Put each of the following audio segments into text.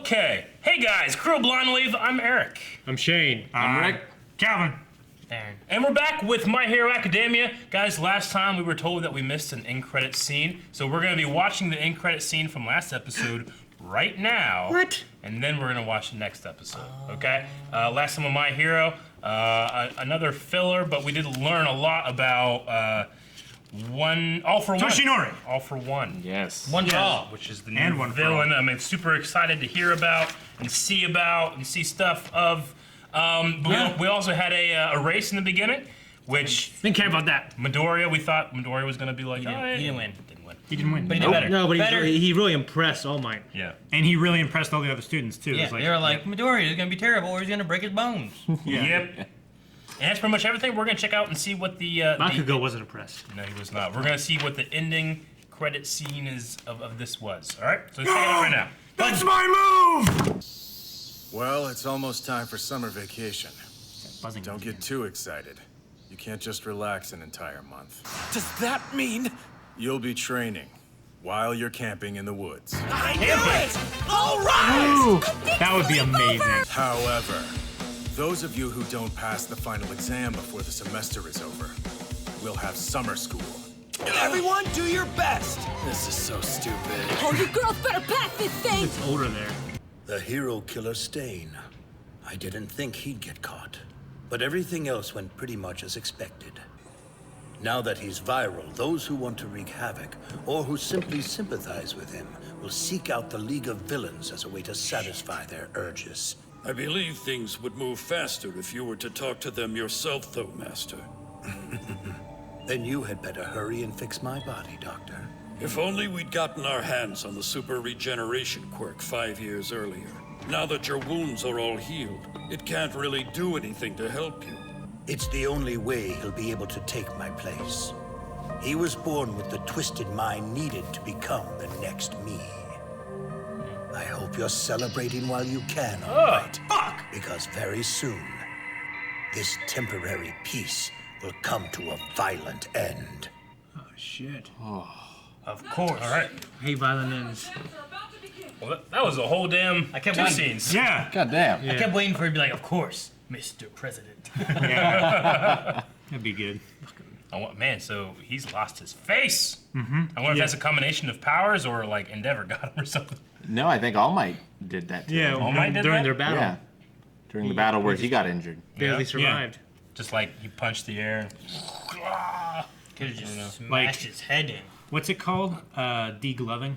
Okay. Hey guys, Crew Blonde Wave, I'm Eric. I'm Shane. I'm Rick. Calvin. Aaron. And we're back with My Hero Academia. Guys, last time we were told that we missed an end credit scene, so we're going to be watching the end credit scene from last episode right now. What? And then we're going to watch the next episode, okay? Last time on My Hero, another filler, but we did learn a lot about All for One. Toshinori. All for One. Yes. One draw. Which is the And new One for villain All. I'm super excited to hear about and see stuff of. But we also had a race in the beginning, which Didn't care about that. Midoriya, we thought Midoriya was going to be like, He didn't win. Didn't win. He didn't win. But he did better. No, but better. he really impressed All Might. Yeah. And he really impressed all the other students too. It Yeah, was like, they were like, Midoriya is gonna be terrible, or he's gonna break his bones. yeah. Yep. And that's pretty much everything. We're going to check out and see what the... Bakugo wasn't impressed. No, he was not. We're going to see what the ending credit scene of this was. All right? So let's check it out right now. That's my move! Well, it's almost time for summer vacation. Buzzing. Don't get too excited. You can't just relax an entire month. Does that mean You'll be training while you're camping in the woods. I knew it? All right! Ooh, that would be amazing. However, those of you who don't pass the final exam before the semester is over will have summer school. Everyone, do your best. This is so stupid. Oh, you girls better pack this thing! It's older there. The hero killer Stain. I didn't think he'd get caught, but everything else went pretty much as expected. Now that he's viral, those who want to wreak havoc, or who simply sympathize with him, will seek out the League of Villains as a way to satisfy their urges. I believe things would move faster if you were to talk to them yourself, though, Master. Then you had better hurry and fix my body, Doctor. If only we'd gotten our hands on the super regeneration quirk 5 years earlier. Now that your wounds are all healed, it can't really do anything to help you. It's the only way he'll be able to take my place. He was born with the twisted mind needed to become the next me. I hope you're celebrating while you can, all right? Fuck! Because very soon, this temporary peace will come to a violent end. Oh, shit. Of course. All right. Hey, violent ends. Well, that was a whole damn I kept two waiting. scenes. Yeah. God damn. I kept waiting for him to be like, of course, Mr. President. Yeah. That'd be good. Man, so he's lost his face. Mm-hmm. I wonder if that's a combination of powers or like Endeavor got him or something. No, I think All Might did that too. Yeah, All Might did during that? their battle. Yeah. During the battle where he got injured. Barely Yeah. survived. Just like he punched the air. Could have just smashed Like- his head in. What's it called? Degloving?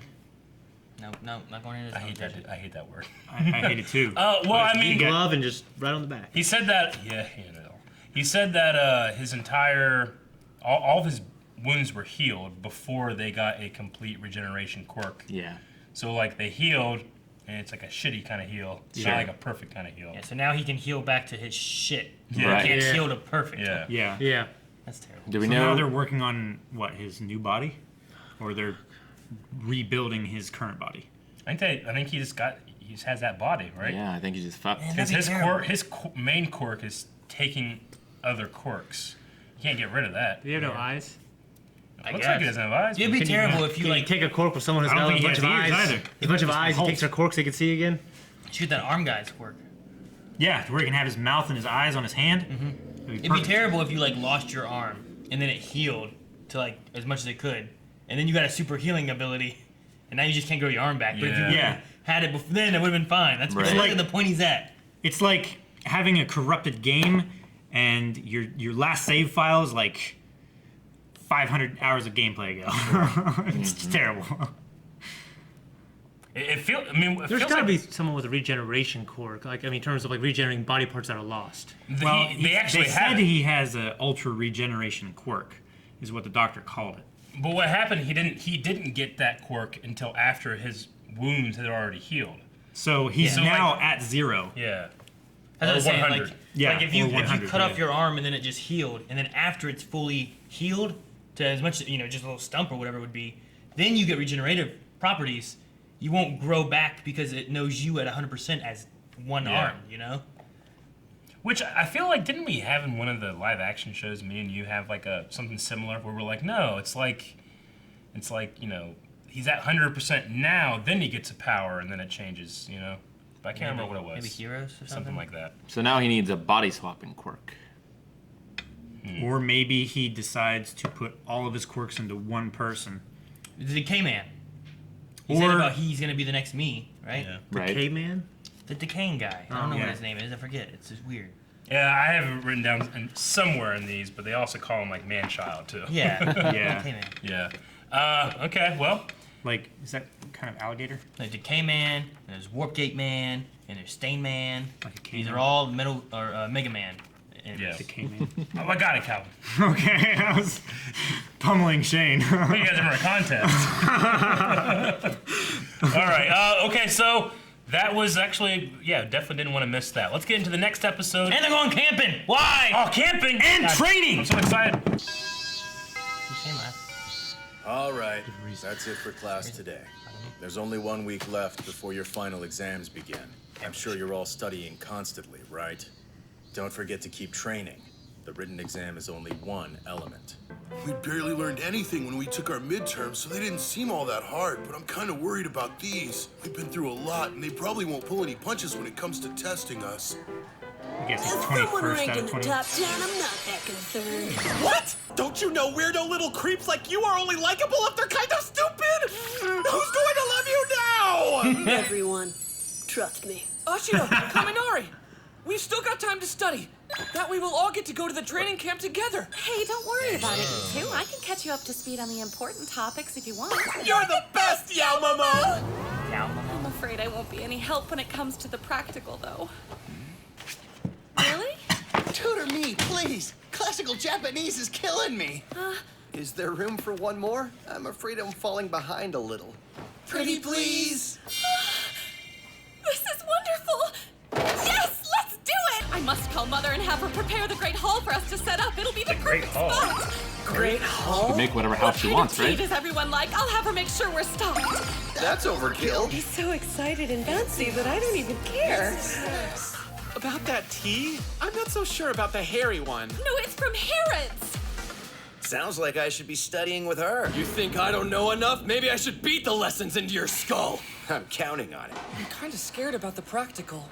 No, not going into I hate this. that. I hate that word. I hate it too. Well, I mean, Glove and just right on the back. he said that. Yeah, you know. He said that his entire, all of his wounds were healed before they got a complete regeneration quirk. Yeah. So like they healed, and it's like a shitty kind of heal. It's not like a perfect kind of heal. Yeah, so now he can heal back to his shit. Yeah. He can't Yeah. heal to perfect. Yeah. Yeah. Yeah. That's terrible. Do we So now know? they're working on, what, his new body? Or they're rebuilding his current body? I think he just has that body, right? Yeah, I think he just fucked. Man, Because that'd be terrible. his main quirk is taking other quirks. You can't get rid of that. Do you have no eyes? I Looks guess. like he doesn't have eyes. It'd be but- terrible if you Can you like take a cork with someone who's I don't got a think he bunch of has eyes? ears either. A bunch of Just eyes, he holes. takes their corks they can see again? shoot that arm guy's work. Yeah, to where he can have his mouth and his eyes on his hand. It'd be terrible if you like lost your arm and then it healed to like as much as it could, and then you got a super healing ability, and now you just can't grow your arm back. But if you Yeah. would've had it before, then it would have been fine. That's Right. exactly Like- the point he's at. It's like having a corrupted game and your last save file is like 500 hours of gameplay ago. It's just terrible. It feels. I mean, it There's feels gotta like be someone with a regeneration quirk. Like, I mean, in terms of like regenerating body parts that are lost. Well, they actually they had said it. he has an ultra regeneration quirk, is what the doctor called it. But what happened? He didn't get that quirk until after his wounds had already healed. So he's So, now like- at 0. Yeah. That's what I'm Or saying. 100. Like, Yeah, like if you or 100, cut off yeah. your arm and then it just healed, and then after it's fully healed to as much just a little stump or whatever it would be, then you get regenerative properties. You won't grow back because it knows you at 100% as one Yeah. arm. You know. Which I feel like, didn't we have in one of the live action shows, me and you have like something similar where we're like, no, it's like, he's at 100% now, then he gets a power, and then it changes, but I can't remember what it was. Maybe heroes or Something like that. So now he needs a body swapping quirk. Or maybe he decides to put all of his quirks into one person. The Decay Man. He said about he's gonna be the next me, right? Yeah. Right. Caveman? The decaying guy. I don't know yeah. what his name is. I forget. It's just weird. Yeah, I have it written down somewhere in these, but they also call him like man-child too. Yeah. Yeah. Decay Man. Yeah. Okay. Well. Like, is that kind of alligator? There's Decay Man, and there's Warp Gate Man, and there's Stain Man. Like a These caveman. are all Metal or Mega Man. Yeah. The caveman. Oh, I got it, Calvin. Okay, I was pummeling Shane. You guys are in a contest. All right. Okay. So that was actually, yeah, definitely didn't want to miss that. Let's get into the next episode. And they're going camping. Why? Oh, camping And God, training! I'm so excited. Shane laughed. All right, that's it for class today. There's only 1 week left before your final exams begin. I'm sure you're all studying constantly, right? Don't forget to keep training. The written exam is only one element. We barely learned anything when we took our midterms, so they didn't seem all that hard, but I'm kind of worried about these. We've been through a lot, and they probably won't pull any punches when it comes to testing us. I guess it's As someone 21st ranked out in of the 20. top 10, I'm not that concerned. What? Don't you know weirdo little creeps like you are only likable if they're kind of stupid? Who's going to love you now? Everyone, trust me. Ashira, Kaminari, we've still got time to study. That way we'll all get to go to the training camp together. Hey, don't worry about it, you two. I can catch you up to speed on the important topics if you want. You're the best, Yao Momo! I'm afraid I won't be any help when it comes to the practical, though. Really? Tutor me, please. Classical Japanese is killing me. Is there room for one more? I'm afraid I'm falling behind a little. Pretty please. This is wonderful! Yes, let's do it! I must call Mother and have her prepare the Great Hall for us to set up. It'll be the Great perfect Hall? spot. Great Hall? You can make whatever house she What wants, kind of tea right? does everyone like? I'll have her make sure we're stocked. That's overkill. He's so excited and fancy that I don't even care. About that tea? I'm not so sure about the hairy one. No, it's from Harrods. Sounds like I should be studying with her. You think I don't know enough? Maybe I should beat the lessons into your skull. I'm counting on it. I'm kind of scared about the practical.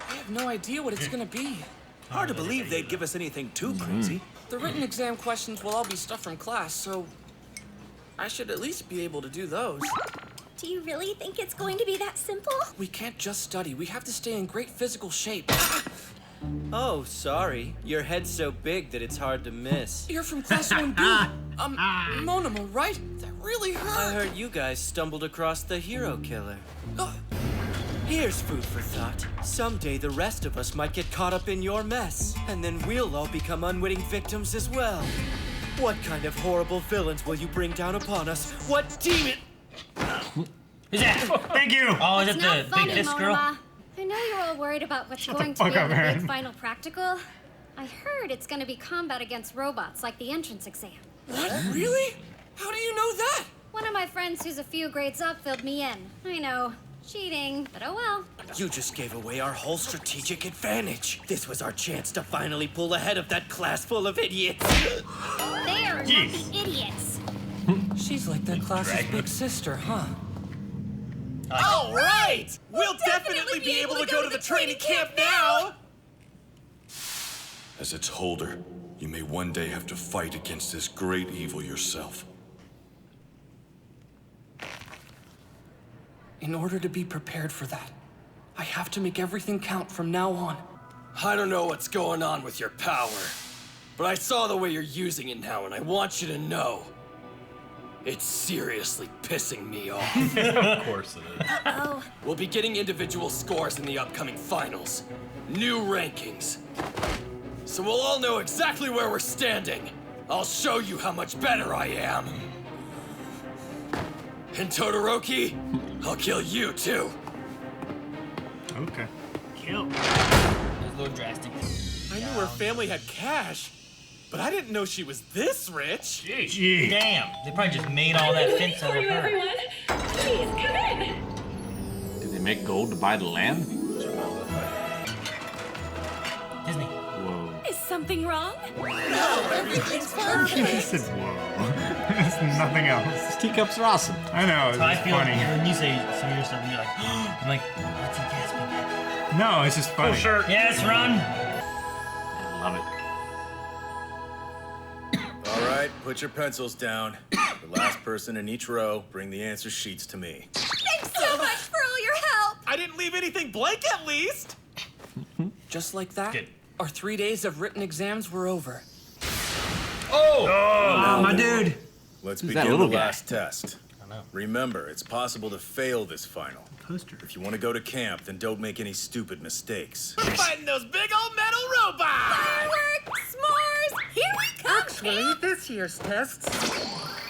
I have no idea what it's gonna be. Hard to believe they'd give us anything too crazy. The written exam questions will all be stuff from class, so I should at least be able to do those. Do you really think it's going to be that simple? We can't just study. We have to stay in great physical shape. Oh, sorry. Your head's so big that it's hard to miss. You're from class 1B. Monoma, right? That really hurt. I heard you guys stumbled across the hero killer. Here's food for thought. Someday the rest of us might get caught up in your mess, and then we'll all become unwitting victims as well. What kind of horrible villains will you bring down upon us? What demon? Who's that? Thank you! Oh, is It's it not the funny, big disc girl? Monoma. I know you're all worried about what's going to fuck be up, on the man. big final practical. I heard it's going to be combat against robots, like the entrance exam. What? Really? How do you know that? One of my friends who's a few grades up filled me in. I know, cheating, but oh well. You just gave away our whole strategic advantage. This was our chance to finally pull ahead of that class full of idiots. They're not the idiots. She's like that class's big sister, huh? All right! We'll definitely be able to go to the training camp now! As its holder, you may one day have to fight against this great evil yourself. In order to be prepared for that, I have to make everything count from now on. I don't know what's going on with your power, but I saw the way you're using it now, and I want you to know. It's seriously pissing me off. Of course it is. Oh, We'll be getting individual scores in the upcoming finals. New rankings. So we'll all know exactly where we're standing. I'll show you how much better I am. And Todoroki, I'll kill you too. Okay. Kill. That was a little drastic. I knew her family had cash, but I didn't know she was this rich. Gee. Damn, they probably just made all that fence out of her. please come in. Did they make gold to buy the land? Disney. Whoa. Is something wrong? No, everything's perfect. He said, whoa. There's nothing else. These teacups are awesome. I know, So I it's feel funny. when you say some of your stuff, you're like, I'm like, what's he gasping at? No, it's just funny. Cool shirt. Yes, run. I love it. All right, put your pencils down. The last person in each row, bring the answer sheets to me. Thanks so much for all your help. I didn't leave anything blank at least. Just like that, Good. our 3 days of written exams were over. Oh, my dude. Let's Who's that begin the little guy? last test. Remember, it's possible to fail this final. Poster. If you want to go to camp, then don't make any stupid mistakes. We're fighting those big old metal robots. Fireworks, s'mores, here we come. Actually, this year's tests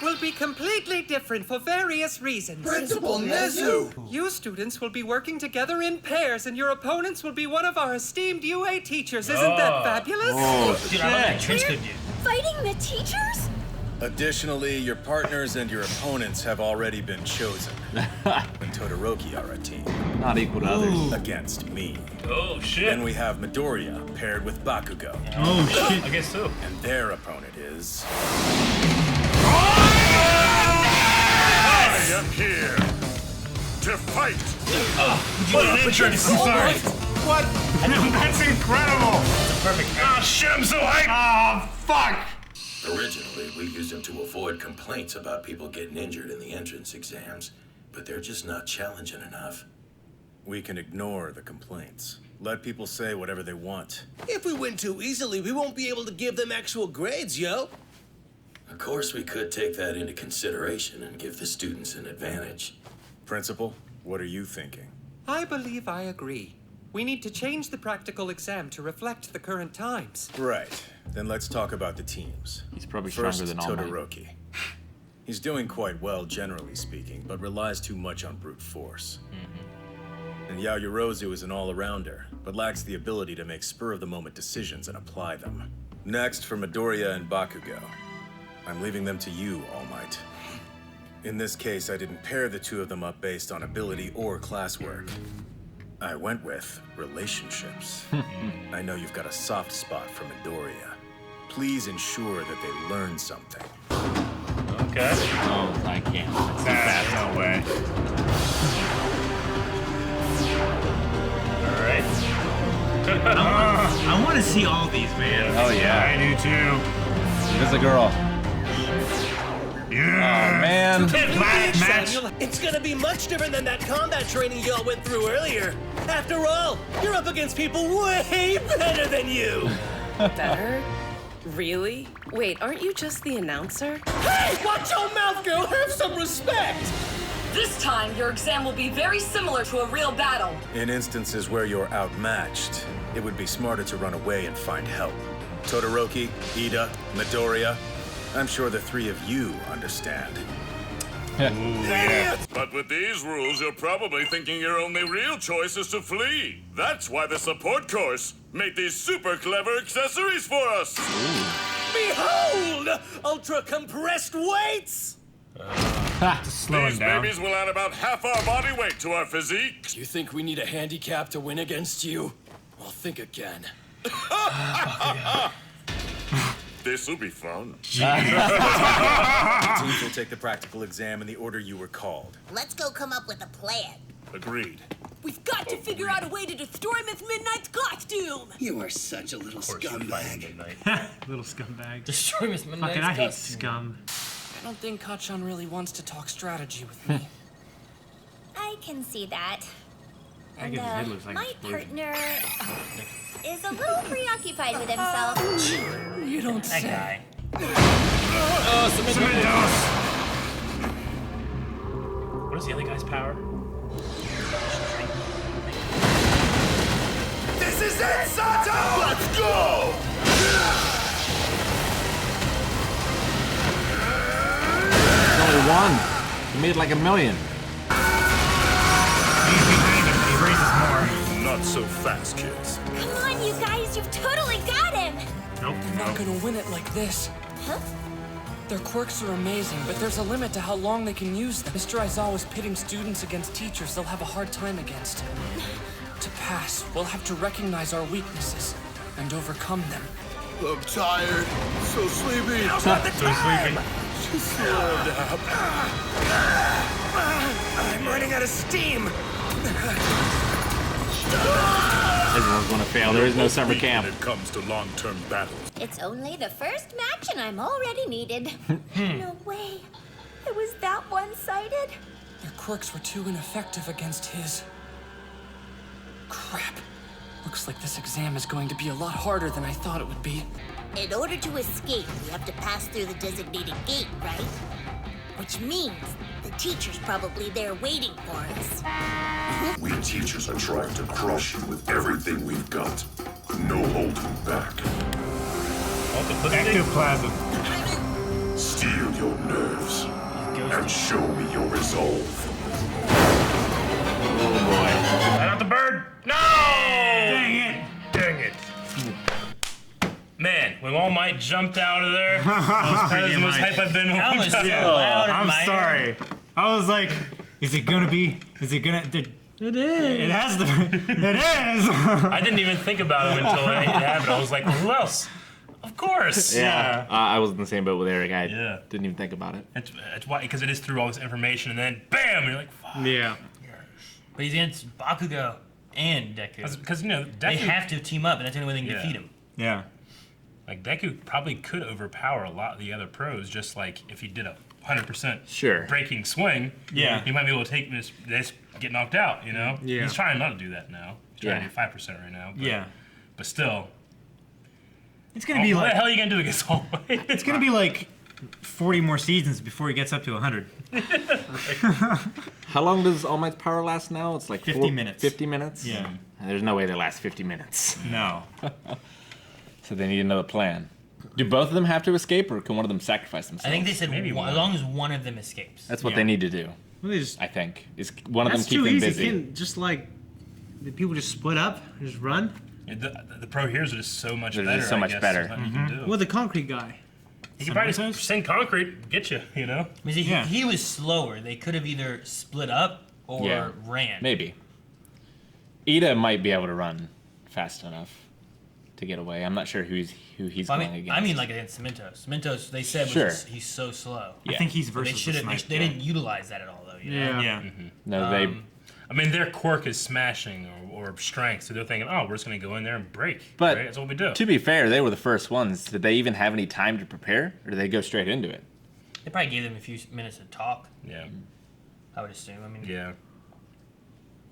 will be completely different for various reasons. Principal Nezu! You students will be working together in pairs, and your opponents will be one of our esteemed UA teachers. Isn't that fabulous? Dude, I love that trench coat dude. Fighting the teachers? Additionally, your partners and your opponents have already been chosen. And Todoroki are a team. Not equal to others. Against me. Oh shit. Then we have Midoriya paired with Bakugo. Oh, shit. I guess so. And their opponent is... I am here to fight. You want an entrance? I'm sorry. What? That's incredible. Perfect. Ah, shit, I'm so hyped. Oh, fuck. Originally, we used them to avoid complaints about people getting injured in the entrance exams, but they're just not challenging enough. We can ignore the complaints. Let people say whatever they want. If we win too easily, we won't be able to give them actual grades, yo. Of course, we could take that into consideration and give the students an advantage. Principal, what are you thinking? I believe I agree. We need to change the practical exam to reflect the current times. Right. Then let's talk about the teams. He's probably First, stronger than All Might. Todoroki. He's doing quite well, generally speaking, but relies too much on brute force. And Yaoyorozu is an all-arounder, but lacks the ability to make spur-of-the-moment decisions and apply them. Next, for Midoriya and Bakugo. I'm leaving them to you, All Might. In this case, I didn't pair the two of them up based on ability or classwork. I went with relationships. I know you've got a soft spot for Midoriya. Please ensure that they learn something. Okay. Oh, I can't. That's too fast. No way. All right. I want to see all these, man. Oh, yeah. I do too. There's a girl. Yeah. Oh, man. Last match. Samuel, it's gonna be much different than that combat training y'all went through earlier. After all, you're up against people way better than you. Better? Really? Wait, aren't you just the announcer? Hey, watch your mouth, girl. Have some respect. This time, your exam will be very similar to a real battle. In instances where you're outmatched, it would be smarter to run away and find help. Todoroki, Ida, Midoriya, I'm sure the three of you understand. But with these rules, you're probably thinking your only real choice is to flee. That's why the support course made these super clever accessories for us. Behold, ultra compressed weights. Slow These him down. babies will add about half our body weight to our physique. You think we need a handicap to win against you? Well, think again. This'll be fun. Teams will take the practical exam in the order you were called. Let's go come up with a plan. Agreed. We've got to figure out a way to destroy Miss Midnight's costume. You are such a little scumbag. Little scumbag. Destroy Miss Midnight's Fucking, I hate costume. scum. I don't think Kachan really wants to talk strategy with me. I can see that. I And guess his head looks like my an explosion. partner is a little preoccupied with himself. You don't That say. guy. What is the other guy's power? This is it, Sato! Let's go! There's only one. He made like 1 million. He's behind him, but he raises more. Not so fast, kids. Come on, you guys, you've totally got him. Nope. They're not gonna win it like this. Huh? Their quirks are amazing, but there's a limit to how long they can use them. Mr. Aizawa's pitting students against teachers they'll have a hard time against. To pass, we'll have to recognize our weaknesses and overcome them. I'm tired. So sleepy. So sleepy. Just slow down. I'm running out of steam. Everyone's gonna fail. There is no summer camp. When it comes to long-term battles. It's only the first match and I'm already needed. No way. It was that one-sided? Your quirks were too ineffective against his. Crap. Looks like this exam is going to be a lot harder than I thought it would be. In order to escape, we have to pass through the designated gate, right? Which means the teacher's probably there waiting for us. We teachers are trying to crush you with everything we've got. No holding back. Ectoplasm. Steel your nerves and show me your resolve. Oh boy. Light out the bird. No! Dang it. Dang it. Man, when All Might jumped out of there, that was the most hype I've been in a long time. I'm sorry. I was like, is it gonna be? Is it gonna? It is. It has to. It is. I didn't even think about it until it happened. I was like, who else? Of course. Yeah. I was in the same boat with Eric. I didn't even think about it. It's why, because it is through all this information, and then bam, you're like, fuck. Yeah. But he's against Bakugo and Deku. Because you know, they Deku have to team up, and that's the only way they can defeat him. Yeah. Like Deku probably could overpower a lot of the other pros, just like if he did a 100% Sure. breaking swing. Yeah. He might be able to take this get knocked out. You know. Yeah. He's trying not to do that now. He's trying to do 5% right now. But, Yeah. But still. It's gonna be what like. the hell are you gonna do against All Might? It's gonna be like 40 more seasons before he gets up to 100. How long does All Might's power last now? It's like 50 minutes. 50 minutes? Yeah. There's no way they last 50 minutes. No. So they need another plan. Do both of them have to escape, or can one of them sacrifice themselves? I think they said Maybe one, as long as one of them escapes. That's what they need to do. Well, they just, I think is one of them that's keep too them easy. busy. Can't just like the people just split up, and just run. Yeah, the pro heroes are just so much They're better. just so I much guess, better. there's nothing you can do. Well, the concrete guy. He could probably just send concrete, get you. You know. I mean, he was slower. They could have either split up or ran. Maybe. Ida might be able to run fast enough to get away. I'm not sure who he's Well, going against. I mean, like against Cementos. Cementos, they said Sure. he's so slow. I think he's But versus they the should have. sniper. They didn't utilize that at all, though. You know? Yeah. No, they. I mean, their quirk is smashing or strength, so they're thinking, oh, we're just going to go in there and break. But right? That's what we do. to be fair, they were the first ones. Did they even have any time to prepare, or did they go straight into it? They probably gave them a few minutes to talk. Yeah. I would assume. I mean, Yeah.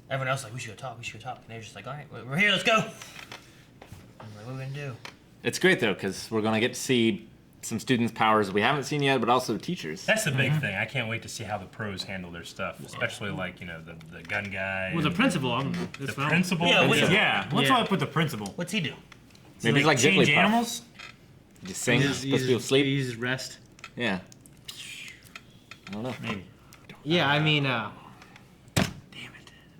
everyone else was like, we should go talk. We should go talk. And they're just like, all right, we're here. Let's go. I'm like, what are we gonna do? It's great though, because we're gonna get to see some students' powers we haven't seen yet, but also teachers. That's the big thing. I can't wait to see how the pros handle their stuff, especially like, you know, the gun guy. Well, the and principal. The principal? Yeah, What's up with the principal? What's he do? Maybe he's like change Jigglypuff. animals? Just sing, supposed to be asleep. Use rest. Yeah. I don't know. Maybe. Yeah, I mean, damn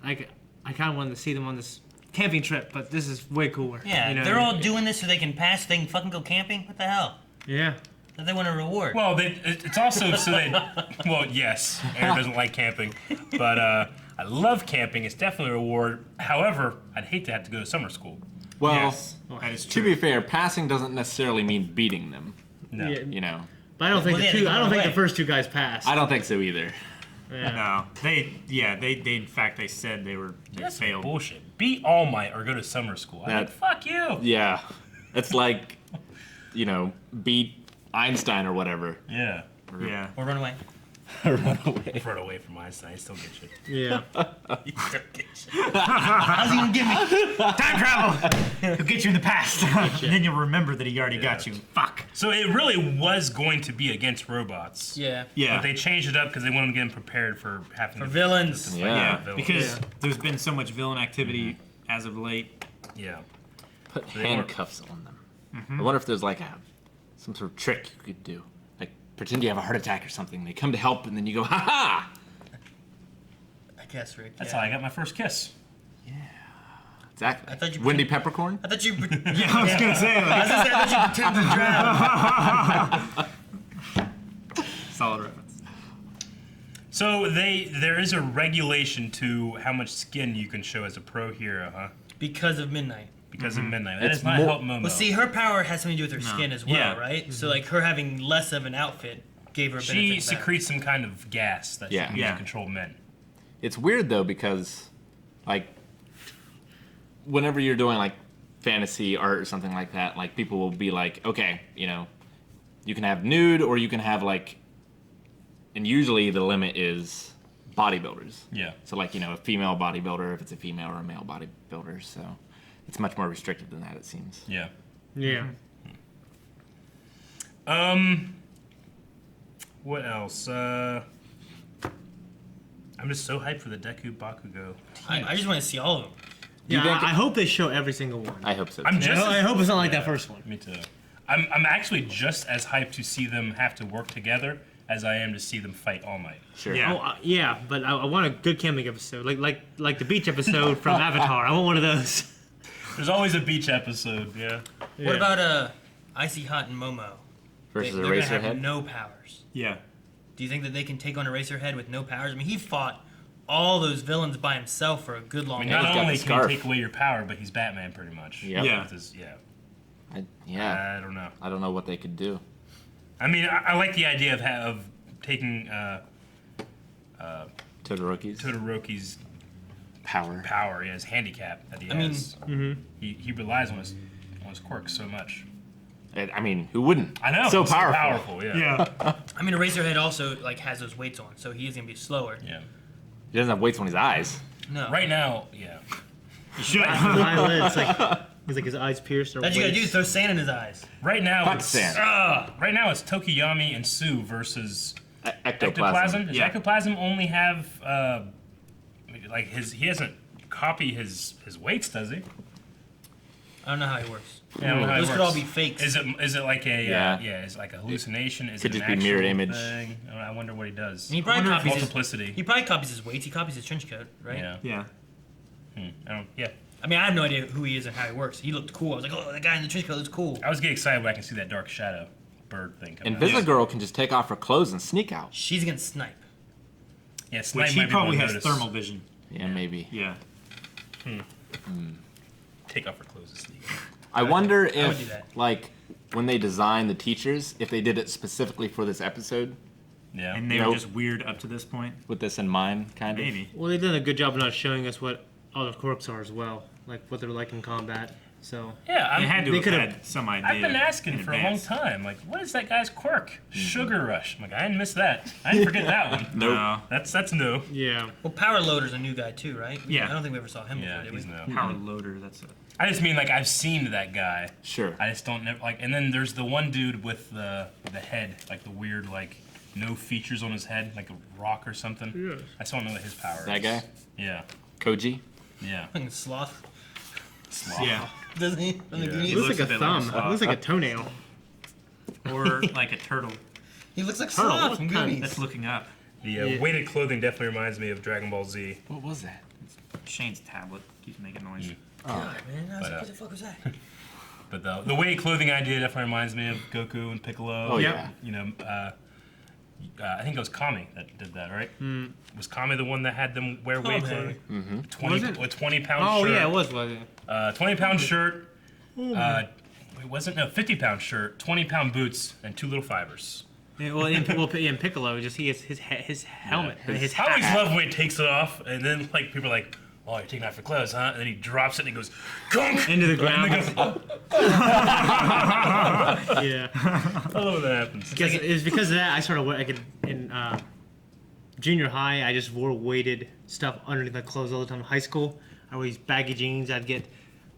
it. I kind of wanted to see them on this camping trip, but this is way cooler. Yeah, you know? they're all doing this so they can pass. They can fucking go camping. What the hell? Yeah. That they want a reward. Well, it's also so they. Well, yes, Aaron doesn't like camping, but I love camping. It's definitely a reward. However, I'd hate to have to go to summer school. Well, Yes, that is to true. be fair, passing doesn't necessarily mean beating them. No. Yeah. You know. But I don't think Well, yeah, they I don't run think the away. first two guys passed. I don't think so either. No, they in fact they said they That's failed. bullshit. Beat All Might or go to summer school. I'm like, fuck you. Yeah. It's like, you know, beat Einstein or whatever. Yeah. Yeah. Or run away. Run away. Run away from Einstein. I still get you. Yeah. How's he gonna get me? Time travel. He'll get you in the past, and then you'll remember that he already got you. Fuck. So it really was going to be against robots. Yeah. Yeah. But they changed it up because they wanted to get them prepared for having For to- villains. to fight Yeah. villains. Because there's been so much villain activity as of late. Yeah. Put they handcuffs on them. I wonder if there's like some sort of trick you could do. Like pretend you have a heart attack or something. They come to help and then you go, ha ha! I guess, Rick. That's yeah. how I got my first kiss. Exactly. I thought you Windy peppercorn? I thought you. Yeah, I was gonna say. Like, I thought you pretended to drown. solid reference. So there is a regulation to how much skin you can show as a pro hero, huh? Because of midnight. because of midnight. That It's does not more- help Momo. Well, see, her power has something to do with her No. skin as well, Yeah. right? So like her having less of an outfit gave her a benefit. she to that. secretes some kind of gas that Yeah. she can use Yeah. to control men. It's weird though because, like, whenever you're doing like fantasy art or something like that, like people will be like, okay, you know, you can have nude or you can have like, and usually the limit is bodybuilders. Yeah. So like, you know, a female bodybuilder if it's a female or a male bodybuilder. So it's much more restricted than that, it seems. Yeah. Yeah. What else? I'm just so hyped for the Deku Bakugo. I just want to see all of them. Yeah, think- I hope they show every single one. I hope so. I'm just. I hope it's not like that first one. Me too. I'm actually just as hyped to see them have to work together as I am to see them fight All Might. Sure. Yeah. Oh, yeah, but I want a good camping episode, like the beach episode from Avatar. I want one of those. There's always a beach episode. Yeah. What about Icy Hot and Momo? Versus They're gonna have Eraserhead? no powers. Yeah. Do you think that they can take on Eraserhead with no powers? I mean, he fought all those villains by himself for a good I long mean, time. not got only the can he scarf. take away your power, but he's Batman pretty much. Yep. Yeah. With his- yeah. Yeah. I don't know. I don't know what they could do. I mean, I like the idea of taking Todoroki's power. Yeah, his handicap that he I mean- has. He relies on his quirks so much. I mean, who wouldn't? I know. So it's powerful. Yeah. I mean, Eraserhead also like has those weights on, so he is gonna be slower. Yeah. He doesn't have weights on his eyes. No. Right now, yeah. Eyelids, he's like his eyes pierced. Or That's what you gotta do. weights. Throw sand in his eyes. Right now, Fuck it's sand. right now it's Tokiyami and Sue versus Ectoplasm. Does Yeah. Ectoplasm only have like he doesn't copy his weights, does he? I don't know how he works. Yeah, I don't know how Those it could works. all be fakes. Is it like a Yeah. it's like a hallucination? Is Could it just an be mirror actual image. thing? I wonder what he does. And he probably copies his multiplicity. He probably copies his weights. He copies his trench coat, right? Yeah. Yeah. Yeah. I mean, I have no idea who he is and how he works. He looked cool. I was like, oh, that guy in the trench coat looks cool. I was getting excited when I can see that dark shadow bird thing coming out. Invisigirl can just take off her clothes and sneak out. She's gonna snipe. Yeah, Snipe Which might he be probably one has notice. thermal vision. Yeah, maybe. Yeah. Take off her clothes and sneak. I wonder I would do if, that. like, when they design the teachers, if they did it specifically for this episode, Yeah. And they You were know- just weird up to this point. with this in mind, kind of. Maybe. Well, they've done a good job of not showing us what all the quirks are as well, like what they're like in combat. So Yeah, They had to They have could've- had some idea. I've been asking in for a long advance. time. Like, what is that guy's quirk? Sugar Rush. I'm like, I didn't miss that. I didn't forget that one. Nope. No. That's new. yeah, Well, Power Loader's a new guy too, right? Yeah. I don't think we ever saw him Yeah, before, he's did we? new. Power loader. That's it. I just mean like I've seen that guy. Sure. I just don't like. And then there's the one dude with the head, like the weird like no features on his head, like a rock or something. Yes. I still don't know what his power That is. guy? Yeah. Koji? Yeah. Fucking sloth. Sloth. Yeah. Doesn't he? Yeah. he looks like a bit thumb. like a He looks like a toenail. Or like a turtle He looks like Turtle, Sloth what from kind? Goonies. that's looking up. The Yeah. weighted clothing definitely reminds me of Dragon Ball Z. What was that? Shane's tablet keeps making noise. God, man, I was But, like, what the fuck was that? But the weighted clothing idea definitely reminds me of Goku and Piccolo. Oh, yeah. You know, I think it was Kami that did that, right? Was Kami the one that had them wear weight clothing? Mm-hmm. 20, Was it? a 20-pound Oh shirt. yeah, it was, wasn't it? 20-pound shirt. It wasn't no 50-pound shirt, 20-pound boots, and 2 little fibers. Yeah, well, in Piccolo, just he has his helmet, Yeah. his I always hat. love when he takes it off, and then like people are like, "Oh, you're taking off your clothes, huh?" And then he drops it and he goes, "Gunk!" Into the ground. And they go, Yeah. I love when that happens. Because it's because of that I started in junior high. I just wore weighted stuff underneath my clothes all the time. In high school, I wore these baggy jeans. I'd get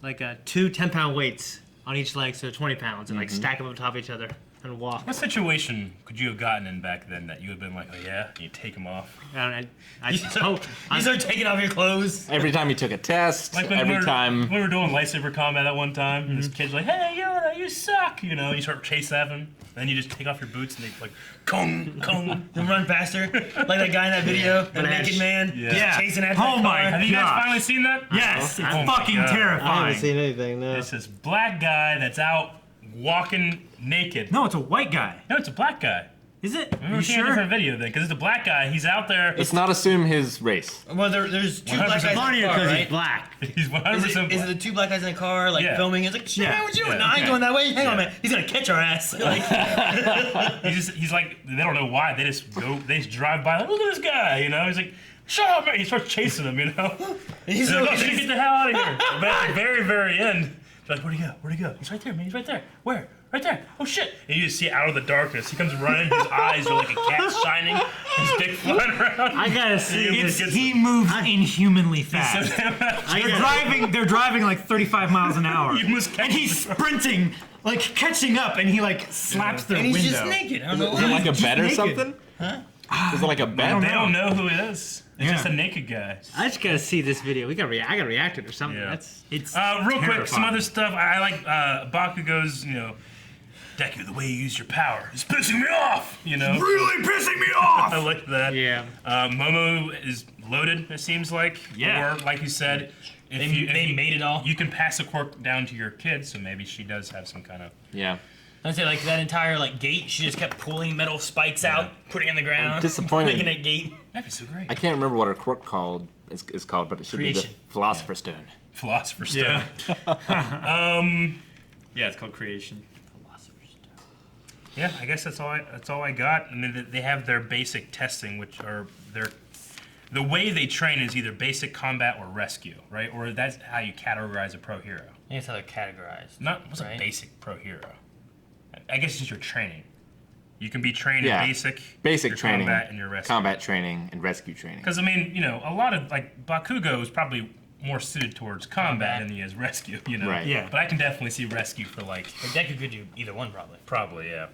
like 2 10-pound weights on each leg, so 20 pounds, and like stack them on top of each other and walk. What situation could you have gotten in back then that you would have been like, "Oh yeah," and you take them off? You start taking off your clothes. Every time he took a test, Like when every we were, time. we were doing lightsaber combat that one time, and this kid's like, "Hey, Yoda, you suck," you know. And you start chasing after him, then you just take off your boots and they like, "Kong, kong." And run faster, like that guy in that video, the naked man, just chasing after Oh that my car. Have you guys Gosh. finally seen that? Yes, it's Oh my fucking God. terrifying. I haven't seen anything. No. It's this black guy that's out walking naked. No, it's a white guy. No, it's a black guy. Is it? I remember seeing a different video then, because it's a black guy. He's out there. Let's not assume his race. Well, there's two black guys in the Funnier car, because right? he's black. He's 100% Is it the two black guys in the car, like Yeah. filming? It's like, shit, Yeah. what you doing? Yeah. No, I ain't Okay. going that way. Hang on, man. He's gonna catch our ass. Like, he's like, they don't know why. They just drive by, like, look at this guy, you know? He's like, shut up, man. He starts chasing him, you know? He's like, like, oh, shit, get the hell out of here. But at the very, very end, they're like, where'd he go? Where'd he go? He's right there, man. He's right there. Where? Right there. Oh, shit. And you just see out of the darkness, he comes running. His eyes are like a cat shining. His dick flying around. I gotta see this. He moves inhumanly fast. So damn They're driving like 35 miles an hour. You must catch and he's sprinting, like catching up, and he like slaps their and he's window. just naked. I don't know Is it why. like a bet or naked. something? Huh? Is it like a bet? They don't know who it is. It's Yeah. just a naked guy. I just gotta see this video. I gotta react to it or something. Yeah. It's real quick, some terrifying. other stuff. I like Bakugo's, Deku, the way you use your power is pissing me off, really pissing me off. I like that. Yeah. Momo is loaded, it seems like. Yeah. Or, like you said, They made it all. You can pass a quirk down to your kid, so maybe she does have some kind of... Yeah. I'd say like that entire gate, she just kept pulling metal spikes out, putting it in the ground, I'm disappointed. making that gate. That'd be so great. I can't remember what her quirk is called, but it should be Creation. the Philosopher's Stone. Philosopher's Stone. Yeah, it's called creation. Yeah, I guess that's all I got. I mean, they have their basic testing, which are the way they train is either basic combat or rescue, right? Or that's how you categorize a pro hero. I think that's how they're categorized. What's a basic pro hero? I guess it's just your training. You can be trained Yeah. in basic your training, combat, and your rescue. combat training, and rescue training. Because I mean, a lot of Bakugo is probably more suited towards combat than he is rescue. Right. Yeah. But I can definitely see rescue for But Deku could do either one probably. probably yeah.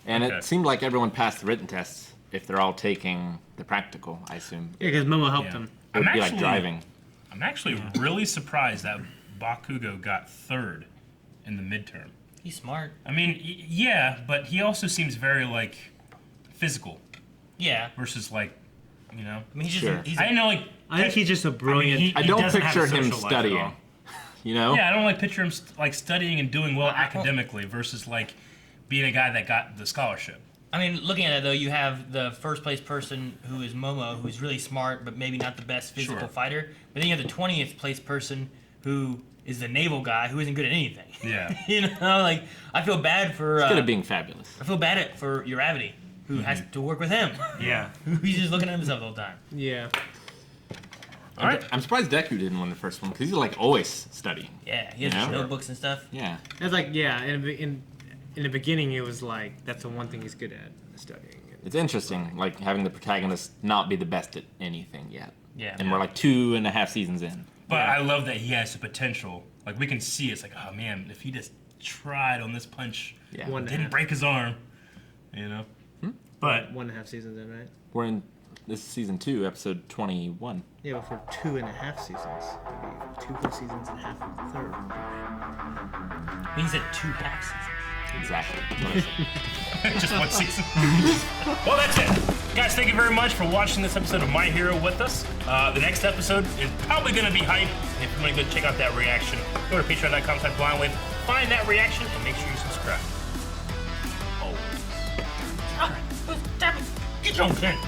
And Okay. it seemed like everyone passed the written tests if they're all taking the practical, I assume. Yeah, because Momo helped Yeah. him. It would I'm be actually- like driving. I'm actually really surprised that Bakugo got third in the midterm. He's smart. I mean, yeah, but he also seems very physical Yeah. versus I mean, he's just Sure. he's I didn't know I think he's just a brilliant. I don't doesn't have picture a him social life at studying. all. Yeah, I don't picture him studying and doing well academically versus being a guy that got the scholarship. I mean, looking at it though, you have the first place person who is Momo, who's really smart but maybe not the best physical Sure. fighter. But then you have the 20th place person who is the naval guy who isn't good at anything. Yeah. I feel bad for. He's good at being fabulous. I feel bad for Uravity, who has to work with him. Yeah. He's just looking at himself the whole time. Yeah. All right. I'm surprised Deku didn't win the first one because he's always studying. Yeah, he has You know? notebooks and stuff. Yeah. It's in the beginning, it was like that's the one thing he's good at, studying. It's interesting, having the protagonist not be the best at anything yet. Yeah. And we're 2.5 seasons in. But I love that he has the potential. We can see it's oh man, if he just tried on this punch, Yeah. didn't break his arm, But 1.5 seasons in, right? We're in this is season 2, episode 21. Yeah, but for 2.5 seasons, it'd be 2 full seasons and half of the third. He said 2 half seasons. Exactly. just one season. Well, that's it. Guys, thank you very much for watching this episode of My Hero with us. The next episode is probably going to be hype. If you want to go check out that reaction, go to patreon.com/blindwave, find that reaction, and make sure you subscribe. Oh. Damn it. Get your own pen.